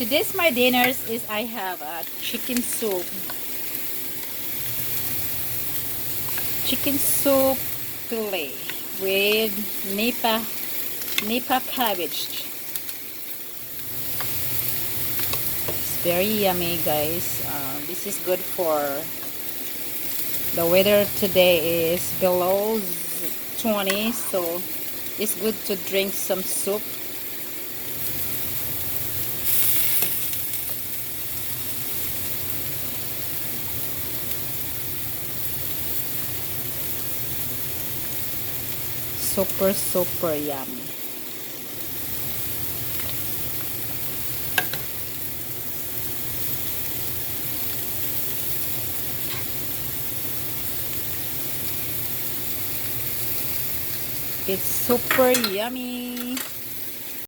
Today's my dinners is I have a chicken soup fillet with napa cabbage. It's very yummy, guys. This is good for the weather. Today is below 20, so it's good to drink some soup. Super yummy. It's super yummy.